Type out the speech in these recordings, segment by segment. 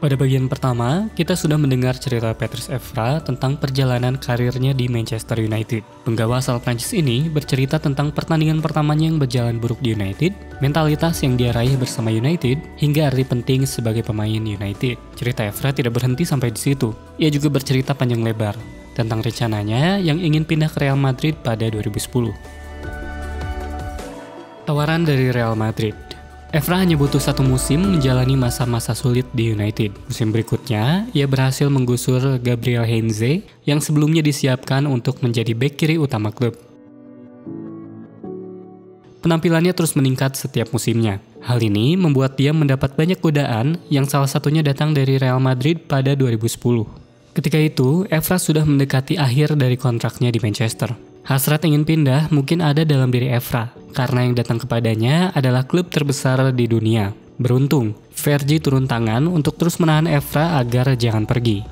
Pada bagian pertama, kita sudah mendengar cerita Patrice Evra tentang perjalanan karirnya di Manchester United. Penggawa asal Prancis ini bercerita tentang pertandingan pertamanya yang berjalan buruk di United, mentalitas yang dia raih bersama United, hingga arti penting sebagai pemain United. Cerita Evra tidak berhenti sampai di situ. Ia juga bercerita panjang lebar tentang rencananya yang ingin pindah ke Real Madrid pada 2010. Tawaran dari Real Madrid. Evra hanya butuh satu musim menjalani masa-masa sulit di United. Musim berikutnya, ia berhasil menggusur Gabriel Heinze yang sebelumnya disiapkan untuk menjadi bek kiri utama klub. Penampilannya terus meningkat setiap musimnya. Hal ini membuat dia mendapat banyak godaan yang salah satunya datang dari Real Madrid pada 2010. Ketika itu, Evra sudah mendekati akhir dari kontraknya di Manchester. Hasrat ingin pindah mungkin ada dalam diri Evra, karena yang datang kepadanya adalah klub terbesar di dunia. Beruntung, Fergie turun tangan untuk terus menahan Evra agar jangan pergi.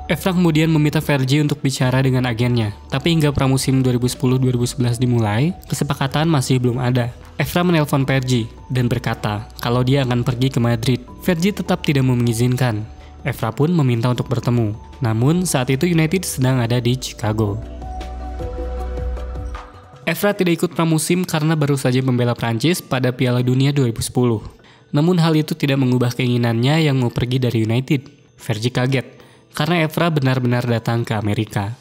Evra kemudian meminta Fergie untuk bicara dengan agennya, tapi hingga pramusim 2010-2011 dimulai, kesepakatan masih belum ada. Evra menelpon Fergie dan berkata kalau dia akan pergi ke Madrid. Fergie tetap tidak mengizinkan. Evra pun meminta untuk bertemu, namun saat itu United sedang ada di Chicago. Evra tidak ikut pramusim karena baru saja membela Prancis pada Piala Dunia 2010. Namun hal itu tidak mengubah keinginannya yang mau pergi dari United. Fergie kaget, karena Evra benar-benar datang ke Amerika.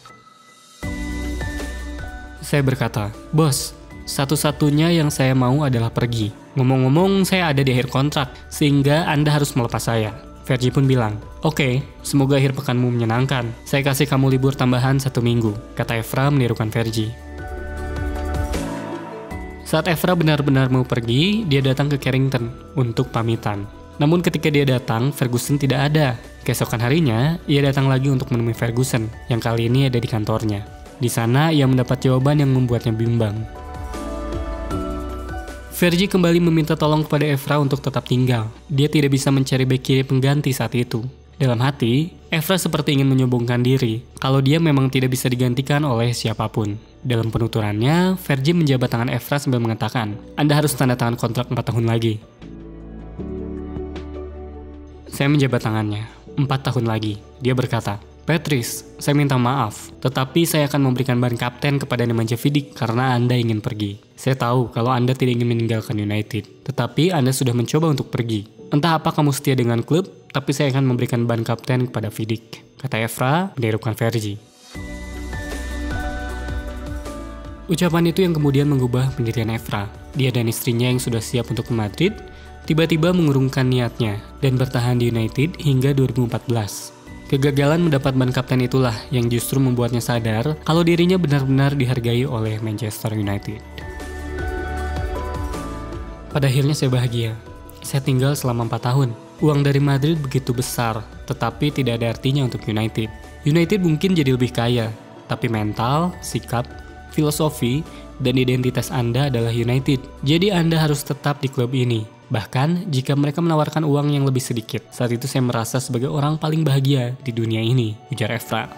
Saya berkata, "Bos, satu-satunya yang saya mau adalah pergi. Ngomong-ngomong, saya ada di akhir kontrak, sehingga Anda harus melepas saya." Fergie pun bilang, "Oke, semoga akhir pekanmu menyenangkan. Saya kasih kamu libur tambahan 1 minggu, kata Evra menirukan Fergie. Saat Evra benar-benar mau pergi, dia datang ke Carrington untuk pamitan. Namun ketika dia datang, Ferguson tidak ada. Keesokan harinya, ia datang lagi untuk menemui Ferguson, yang kali ini ada di kantornya. Di sana, ia mendapat jawaban yang membuatnya bimbang. Fergie kembali meminta tolong kepada Evra untuk tetap tinggal. Dia tidak bisa mencari bek kiri pengganti saat itu. Dalam hati, Evra seperti ingin menyombongkan diri kalau dia memang tidak bisa digantikan oleh siapapun. Dalam penuturannya, Fergie menjabat tangan Evra sambil mengatakan, "Anda harus tanda tangan kontrak 4 tahun lagi." Saya menjabat tangannya, 4 tahun lagi. Dia berkata, "Patrice, saya minta maaf, tetapi saya akan memberikan ban kapten kepada Nemanja Vidic karena Anda ingin pergi. Saya tahu kalau Anda tidak ingin meninggalkan United, tetapi Anda sudah mencoba untuk pergi. Entah apa kamu setia dengan klub, tapi saya akan memberikan ban kapten kepada Vidic," kata Evra menirukan Fergie. Ucapan itu yang kemudian mengubah pendirian Evra. Dia dan istrinya yang sudah siap untuk ke Madrid, tiba-tiba mengurungkan niatnya dan bertahan di United hingga 2014. Kegagalan mendapat ban kapten itulah yang justru membuatnya sadar kalau dirinya benar-benar dihargai oleh Manchester United. Pada akhirnya saya bahagia. Saya tinggal selama 4 tahun. Uang dari Madrid begitu besar, tetapi tidak ada artinya untuk United. United mungkin jadi lebih kaya, tapi mental, sikap, filosofi, dan identitas Anda adalah United. Jadi Anda harus tetap di klub ini. Bahkan jika mereka menawarkan uang yang lebih sedikit. Saat itu saya merasa sebagai orang paling bahagia di dunia ini, ujar Evra.